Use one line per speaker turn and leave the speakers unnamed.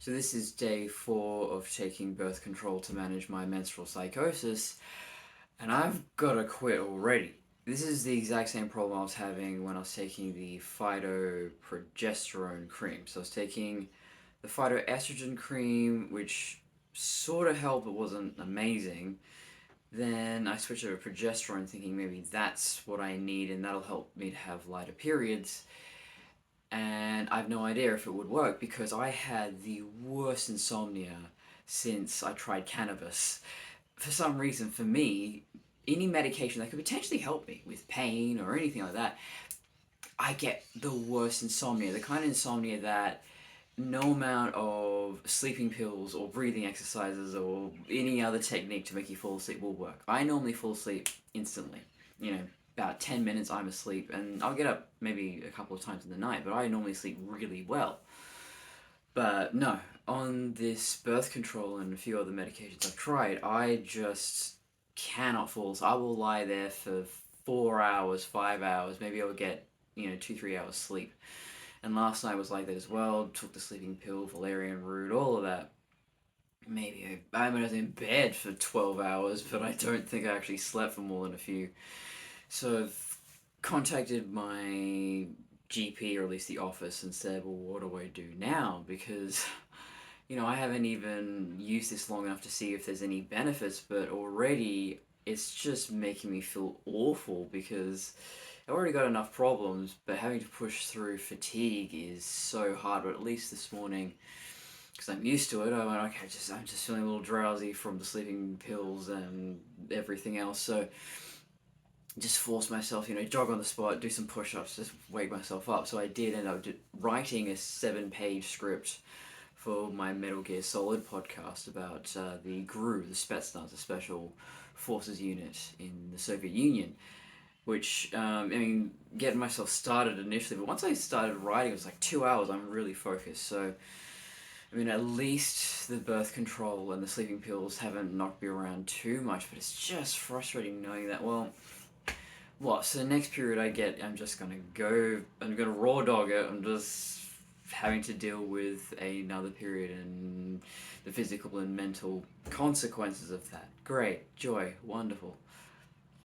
So this is day 4 of taking birth control to manage my menstrual psychosis, and I've got to quit already. This is the exact same problem I was having when I was taking the phytoprogesterone cream. So I was taking the phytoestrogen cream, which sort of helped but wasn't amazing. Then I switched over to progesterone, thinking maybe that's what I need and that'll help me to have lighter periods. And I have no idea if it would work because I had the worst insomnia since I tried cannabis. For some reason, for me, any medication that could potentially help me with pain or anything like that, I get the worst insomnia. The kind of insomnia that no amount of sleeping pills or breathing exercises or any other technique to make you fall asleep will work. I normally fall asleep instantly. About 10 minutes I'm asleep, and I'll get up maybe a couple of times in the night, but I normally sleep really well. But no, on this birth control and a few other medications I've tried, I just cannot fall asleep. I will lie there for 4 hours, 5 hours, maybe I'll get 2, 3 hours sleep. And last night was like that as well. Took the sleeping pill, valerian root, all of that. Maybe I was in bed for 12 hours, but I don't think I actually slept for more than a few. So I've contacted my GP, or at least the office, and said, well, what do I do now? Because, I haven't even used this long enough to see if there's any benefits, but already it's just making me feel awful because I've already got enough problems, but having to push through fatigue is so hard. But at least this morning, because I'm used to it, I went, okay, I'm just feeling a little drowsy from the sleeping pills and everything else. So just force myself, jog on the spot, do some push-ups, just wake myself up. So I did end up writing a 7-page script for my Metal Gear Solid podcast about the GRU, the Spetsnaz, the Special Forces Unit in the Soviet Union, which, getting myself started initially, but once I started writing, it was like 2 hours, I'm really focused. So, at least the birth control and the sleeping pills haven't knocked me around too much, but it's just frustrating knowing that, well, what? So the next period I get, I'm gonna raw dog it. I'm just having to deal with another period and the physical and mental consequences of that. Great, joy, wonderful.